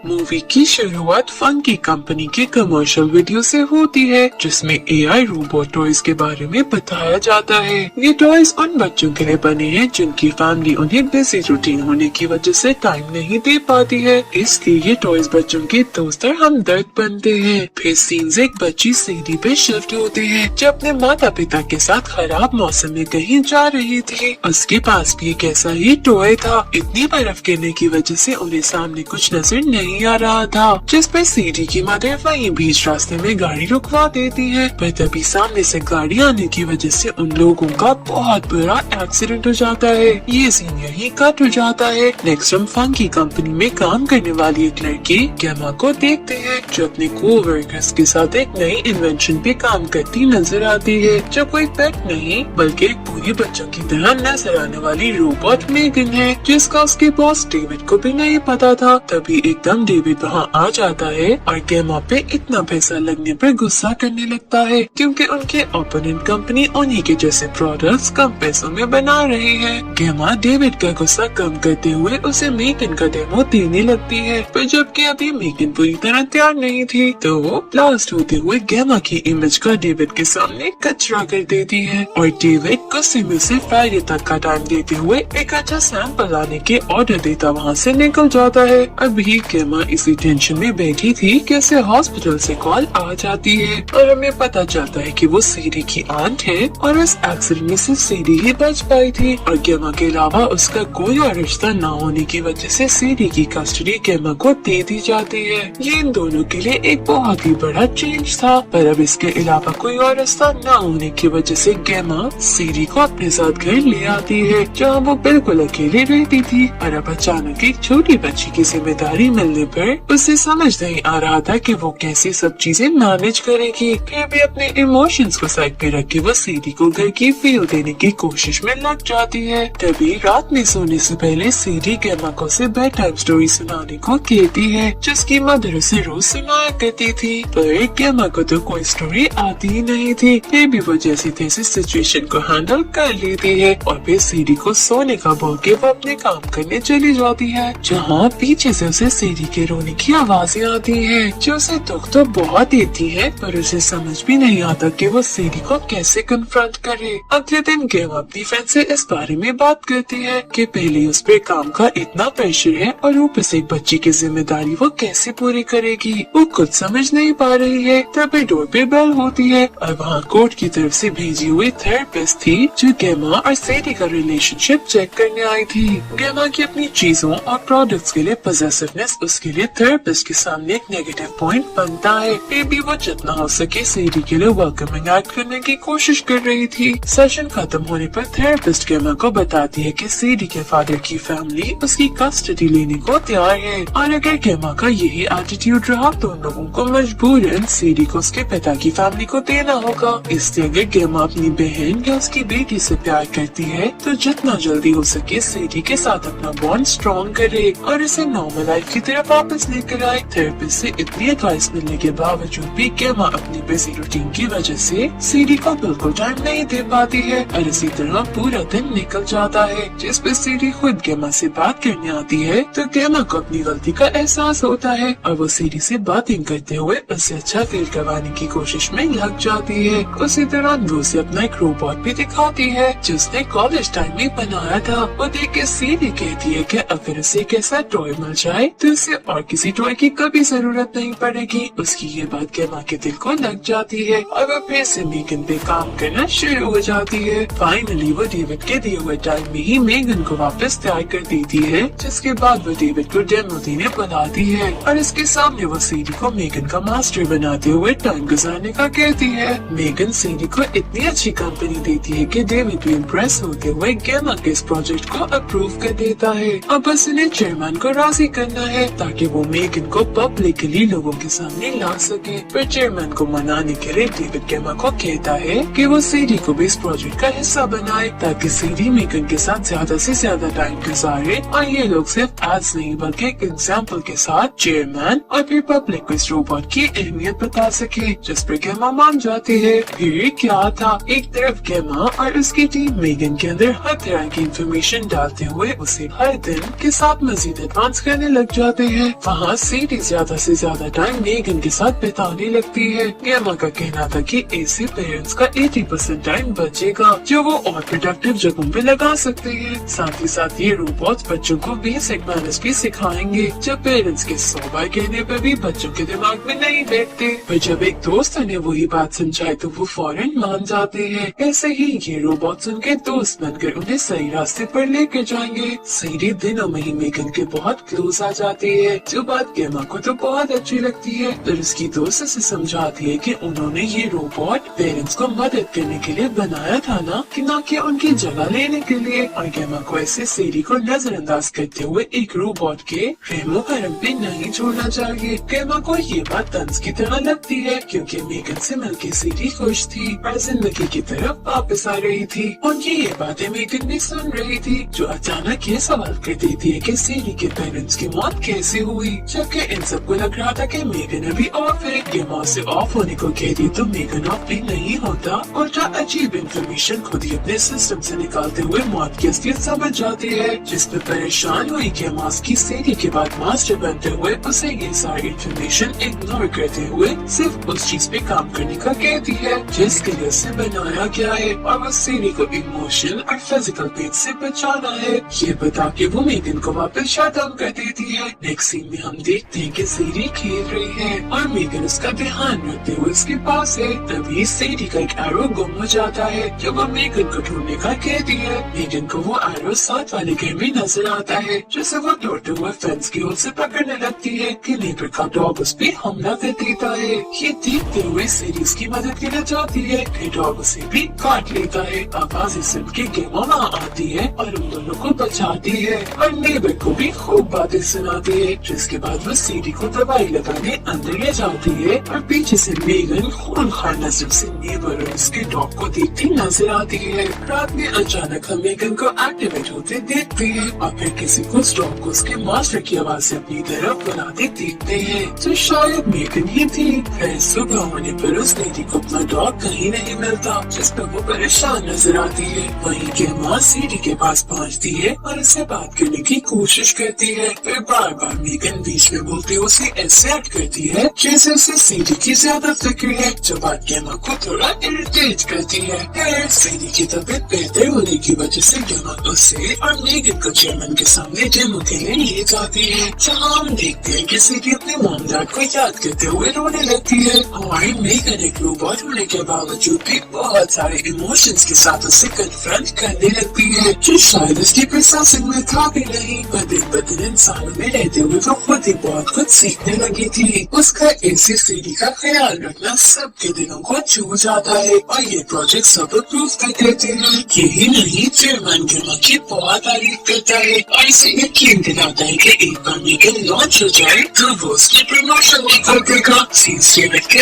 Movie की शुरुआत funky company के कमर्शियल वीडियो से होती है, जिसमें एआई रोबोट टॉयज के बारे में बताया जाता है। ये टॉयज उन बच्चों के लिए बने हैं जिनकी फैमिली उन्हें बिजी रूटीन होने की वजह से टाइम नहीं दे पाती है, इसलिए ये टॉयज बच्चों के दोस्त और हमदर्द बनते हैं। फिर सीन्स एक बच्ची सीढ़ी पे शिफ्ट होते हैं जो अपने माता पिता के साथ खराब मौसम में कहीं जा रही थी। उसके पास भी एक ऐसा ही टॉय था। इतनी बर्फ गिरने की वजह से उन्हें सामने कुछ नजर नहीं आ रहा था, जिस पर सीढ़ी की मदर वहीं बीच रास्ते में गाड़ी रुकवा देती है। पर तभी सामने से गाड़ी आने की वजह से उन लोगों का बहुत बुरा एक्सीडेंट हो जाता है। ये सीन यहीं कट हो जाता है। नेक्स्ट हम फंकी कंपनी में काम करने वाली एक लड़की गेमा को देखते हैं, जो अपने कोवर्कर्स के साथ एक नई इन्वेंशन पे काम करती नजर आती है, जो कोई पेट नहीं बल्कि एक पूरे बच्चों की तरह नजर आने वाली रोबोट मेगन है, जिसका उसके बॉस डेविड को भी नहीं पता था। तभी एकदम डेविड वहाँ आ जाता है और गेमा पे इतना पैसा लगने पर गुस्सा करने लगता है, क्योंकि उनके ओपोनेंट कंपनी उन्हीं के जैसे प्रोडक्ट्स कम पैसों में बना रही है। गेमा डेविड का गुस्सा कम करते हुए उसे मेगन का डेमो देने लगती है, पर जबकि अभी मेगन पूरी तरह तैयार नहीं थी, तो वो ब्लास्ट होते हुए गेमा की इमेज का डेविड के सामने कचरा कर देती है और डेविड गुस्से में उसे फ्राइडे तक का टाइम देते हुए एक अच्छा सैंपल लाने के ऑर्डर देता वहाँ से निकल जाता है। अभी गेमा इसी टेंशन में बैठी थी कि उसे हॉस्पिटल से कॉल आ जाती है और हमें पता चलता है कि वो सीढ़ी की आंट है और उस एक्सीडेंट में से सीढ़ी ही बच पाई थी और गेमा के अलावा उसका कोई और रिश्ता न होने की वजह से सीढ़ी की कस्टडी गेमा को दे दी जाती है। ये इन दोनों के लिए एक बहुत ही बड़ा चेंज था, पर अब इसके अलावा कोई और रिश्ता न होने की वजह से गेमा सीढ़ी को अपने साथ घर ले आती है, जहाँ वो बिल्कुल अकेले रहती थी। और अब अचानक एक छोटी बच्ची की जिम्मेदारी मिलने पर उसे समझ नहीं आ रहा था कि वो कैसे सब चीजें मैनेज करेगी। फिर भी अपने इमोशंस को साइड पे रख के वो सीढ़ी को घर की फील देने की कोशिश में लग जाती है। तभी रात में सोने से पहले सीढ़ी गेमा को से बेड टाइम स्टोरी सुनाने को कहती है, जिसकी मदर उसे रोज सुनाया करती थी। पर गेमा को तो कोई स्टोरी आती ही नहीं थी, फिर भी वो जैसी तैसी सिचुएशन को हैंडल कर लेती है और फिर सीढ़ी को सोने का बोल के वो अपने काम करने चली जाती है, जहाँ पीछे से उसे सीढ़ी के रोने की आवाजें आती हैं, जो उसे दुख तो बहुत देती है, पर उसे समझ भी नहीं आता कि वो सीढ़ी को कैसे कन्फ्रंट करे। अगले दिन गेमा अपनी फ्रेंड से इस बारे में बात करती है कि पहले उस पे काम का इतना प्रेशर है और ऊपर से एक बच्ची की जिम्मेदारी वो कैसे पूरी करेगी, वो कुछ समझ नहीं पा रही है। तभी डोर पे बेल होती है और वहाँ कोर्ट की तरफ से भेजी हुई थेरेपिस्ट थी, जो गेमा और सीढ़ी का रिलेशनशिप चेक करने आई थी। गेमा की अपनी चीजों और प्रोडक्ट्स के लिए पॉसेसिवनेस उसके लिए थेरेपिस्ट के सामने एक नेगेटिव पॉइंट बनता है। फिर भी वो जितना हो सके सीढ़ी के लिए वेलकमिंग एक्ट करने की कोशिश कर रही थी। सेशन खत्म होने पर थेरेपिस्ट गेमा को बताती है कि सीढ़ी के फादर की फैमिली उसकी कस्टडी लेने को तैयार है और अगर गेमा का यही एटीट्यूड रहा तो उन लोगों को मजबूरन सीढ़ी को उसके पिता की फैमिली को देना होगा। इसलिए अगर गेमा अपनी बहन या उसकी बेटी से प्यार करती है तो जितना जल्दी हो सके सीढ़ी के साथ अपना बॉन्ड स्ट्रॉन्ग करे और इसे नॉर्मल लाइफ की तरफ वापस लेकर आए। थेरेपिस्ट से इतनी एडवाइस मिलने के बावजूद भी गेमा अपनी बिजी रूटीन की वजह से सीढ़ी को बिल्कुल टाइम नहीं दे पाती है और इसी तरह पूरा दिन निकल जाता है, जिस पे सीढ़ी खुद गेमा से बात करने आती है तो गेमा को अपनी गलती का एहसास होता है और वो सीढ़ी से बातें करते हुए उससे अच्छा फील करवाने की कोशिश में लग जाती है। उसी तरह वो उसे अपना एक रोबोट भी दिखाती है जिसने कॉलेज टाइम में बनाया था। वो देख के सीढ़ी कहती है कि अगर उसे एक ऐसा टॉय मिल जाए तो उसे और किसी टॉय की कभी जरूरत नहीं पड़ेगी। उसकी ये बात गेमा के दिल को लग जाती है और वो फिर से मेगन पे काम करना शुरू हो जाती है। फाइनली वो डेविड के दिए हुए टाइम में ही मेगन को वापस तैयार कर देती है, जिसके बाद वो डेविड को डेमो देने बुलाती है और इसके सामने वो सीढ़ी को मेगन का मास्टर बनाते हुए टाइम गुजारने का कहती है। मेगन सीढ़ी को इतनी अच्छी कंपनी देती है कि डेविड भी इम्प्रेस होते हुए गेमा के इस प्रोजेक्ट को अप्रूव कर देता है। अब बस इन्हें चेयरमैन को राजी करना है ताकि वो मेगन को पब्लिकली लोगों के सामने ला सके। फिर चेयरमैन को मनाने के लिए डेविड गेमा को कहता है कि वो सीढ़ी को भी इस प्रोजेक्ट का हिस्सा बनाए ताकि सीढ़ी मेगन के साथ ज्यादा से ज्यादा टाइम गुजारे और ये लोग सिर्फ एड्स नहीं बल्कि एक एग्जाम्पल के साथ चेयरमैन और फिर पब्लिक को इस रोबोट की अहमियत बता सके, जिस पर गेमा मान जाती है। फिर क्या था, एक तरफ गेमा और उसकी टीम मेगन के अंदर हर तरह की इंफॉर्मेशन डालते हुए उसे हर दिन के साथ मजीद एडवांस करने लग जाते है। वहाँ सीडी ज्यादा से ज्यादा टाइम मेगन के साथ बिताने लगती है। गेमा का कहना था कि इससे पेरेंट्स का 80% टाइम बचेगा जो वो और प्रोडक्टिव जगहों पे लगा सकते हैं। साथ ही साथ ये रोबोट बच्चों को बेसिक मैनर्स भी सिखाएंगे जो पेरेंट्स के 100 बार कहने पर भी बच्चों के दिमाग में नहीं बैठते। पर जब एक दोस्त ने वही बात समझाई तो वो फौरन मान जाते हैं। ऐसे ही ये रोबोट्स उनके दोस्त बनकर उन्हें सही रास्ते पर लेके जाएंगे। सीडी दिनों में ही मेगन के बहुत क्लोज आ जाती है जो बात गेमा को तो बहुत अच्छी लगती है। पर उसकी दोस्त से समझाती है कि उन्होंने ये रोबोट पेरेंट्स को मदद करने के लिए बनाया था ना कि उनकी जगह लेने के लिए। और गेमा को ऐसे सीडी को नजरअंदाज करते हुए एक रोबोट के प्रेमो करम पे नहीं छोड़ना चाहिए। गेमा को ये बात तंज की तरह लगती है क्योंकि मेगन से मिलकर सीडी खुश थी और जिंदगी की तरफ वापस आ रही थी। उनकी ये बातें मेगन भी सुन रही थी जो अचानक ये सवाल कर देती है कि सीडी के पेरेंट्स की मौत कैसे हुई, जबकि इन सबको लग रहा था कि मेगन अभी ऑफ है। गेमा से ऑफ होने को कहती तो मेगन ऑफ भी नहीं होता। उल्टा अजीब इंफॉर्मेशन खुद ही अपने सिस्टम से निकालते हुए मौत की असलियत समझ जाती है, जिस पर परेशान हुई गेमा की सीडी के बाद मास्टर बनते हुए उसे ये सारी इंफॉर्मेशन इग्नोर करते हुए सिर्फ उस चीज पे काम करने का कहती है जिसके लिए उसे बनाया गया है और वो सीडी को इमोशनल और फिजिकल पेन से बचाना है। ये बता के वो मेगन को वापस शट डाउन कर देती है। नेक्स्ट सीन में हम देखते हैं कि सीडी खेल रही है और मेगन उसका ध्यान रखते हुए उसके पास है। तभी सीडी का एक एरो गुम हो जाता है जब वो मेगन को ढूंढने का कहती है। मेगन को वो एरो साथ वाले घर में नजर आता है जिसे वो दौड़ते हुए फेंस की ओर से पकड़ने लगती है कि नेबर का डॉग उस पे हमला कर देता है। ये देखते हुए सीडी उसकी मदद के लिए जाती है कि डॉग उसे भी काट लेता है। आवाज़ें सुन के गेमा वहाँ आती है और उन दोनों को बचाती है और नेबर को भी खूब बातें सुनाती है, जिसके बाद वो सीडी को दवाई लगाने अंदर ले जाती है और पीछे से मेगन खूनखार नजर से नेबर और उसके डॉग को देखती नजर आती है। रात में अचानक हम मेगन को एक्टिवेट होते देखते हैं और फिर किसी को डॉग को उसके मास्टर की आवाज से अपनी तरफ बुलाते देखते हैं तो शायद मेगन ही थी। फिर सुबह होने पर उस लेडी को अपना डॉग कहीं नहीं मिलता, जिस पर वो परेशान नजर आती है। वहीं गेमा सीडी के पास पहुंचती है और उससे बात करने की कोशिश करती है। फिर बार बार मेगन बीच में बोलते हुए उसे ऐसे एक्ट करती है जैसे उसे सीडी की ज्यादा फिक्र है, जो बात गेमा को थोड़ा इरिटेट करती है। फिर सीडी की तबीयत बेहतर होने की वजह से गेमा उसे और मेगन को चेयरमैन के सामने डेमो के लिए ले जाती है, जहाँ हम देखते हैं कि सीडी अपने मॉम डैड को याद करते हुए रोने लगती है। हमारी मेगन एक रोबोट होने के बावजूद भी बहुत सारे इमोशंस के साथ उसे कन्फ्रंट करने लगती है जो शायद उसकी प्रोसेसिंग में था भी नहीं। पर दिन ब दिन इंसानों में रहते हुए वो खुद ही बहुत कुछ सीखने लगी थी। उसका ऐसी सीडी का ख्याल रखना सबके दिलों को छू जाता है और ये प्रोजेक्ट सब अप्रूव कर देते हैं। यही नहीं, चेयरमैन गेमा की बहुत तारीफ करता है और इसे यकीन दिलाता है कि एक बार मेगन लॉन्च हो जाए तो वो उसकी प्रमोशन भी कर देगा। सीरीज के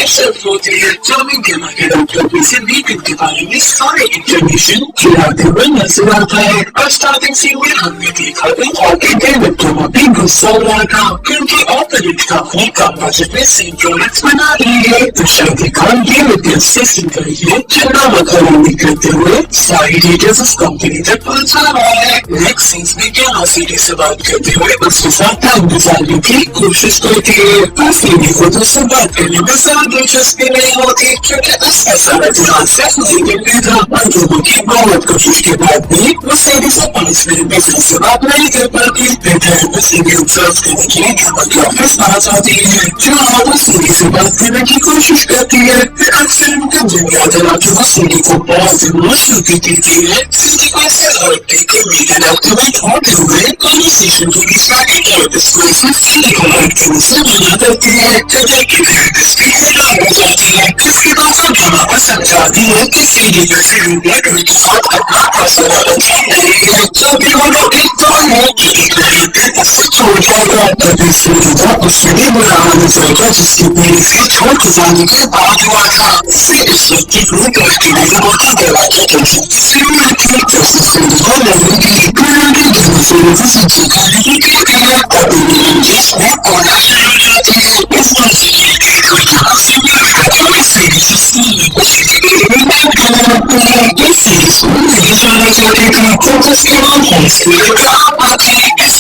सिर्फ होती है जो हमें गेमा के डॉक्टर से मेगन के बारे में सारे इंफॉर्मेशन खिलाते हुए नजर आता है। और स्टार्टिंग सीन में हमने देखा था कि डेविड गेमा भी गुस्सा हो रहा था क्योंकि ऑपोजिट कंपनी कम बजट में सेम प्रोडक्ट्स बना रही है, तो शायद डेविड के असिस्टेंट का ये चंदा खरीदी करते हुए सारी डिटेल्स उस कंपनी तक पहुंचा रहा है। नेक्स्ट सीन में गेमा सीडी से बात करते हुए उसके साथ टाइम गुजारने की कोशिश करती है। पर सीडी को तो उससे बात करने में ज्यादा दिलचस्पी नहीं होती क्योंकि उसका सारा ध्यान सिर्फ मेगन में था और गेमा की बहुत कोशिश के बाद भी वो सीडी से 5 मिनट में से बात नहीं कर पाती। फिर सीडी ऑब्जर्व करने के लिए गेमा के ऑफिस आ जाती है जहाँ वो सीडी से बात करने की कोशिश करती है। फिर अक्सर उनका दुनिया चला के वो सीडी को बहुत इमोशनल देती है। सीडी को ऐसे हर्ट करके मेगन एक्टिवेट होते हुए कॉन्वर्सेशन के बीच में एक थेरेपिस्ट को ऐसे सीडी को हर्ट करने से मना करती है। फिर एक थेरेपिस्ट भी हैरान हो जाती है, जिसके बाद वो गेमा को समझाती है कि सीडी जैसे रोबोट उनके साथ अपना पर्सनल नहीं है, जो भी वो लोग एक तो है उससे छोड़ जाएगा। तभी सीडी को उससे भी बुरा होने जाएगा जिसकी पीढ़ी से छोड़ के जाने के बाद हुआ था। इससे इस व्यक्ति को करके नहीं होती दवा की टेंशन सीडी थी जैसे सीडी को लगेगी से सच्ची कहानी कहती है। तभी इंग्लिश में बोलना शुरू हो जाती है। इस सीडी से सीडी को करने लगती है। इस सीडी को नहीं जाना चाहती थी तो उसके बाद हाई स्कूल का आती है। इस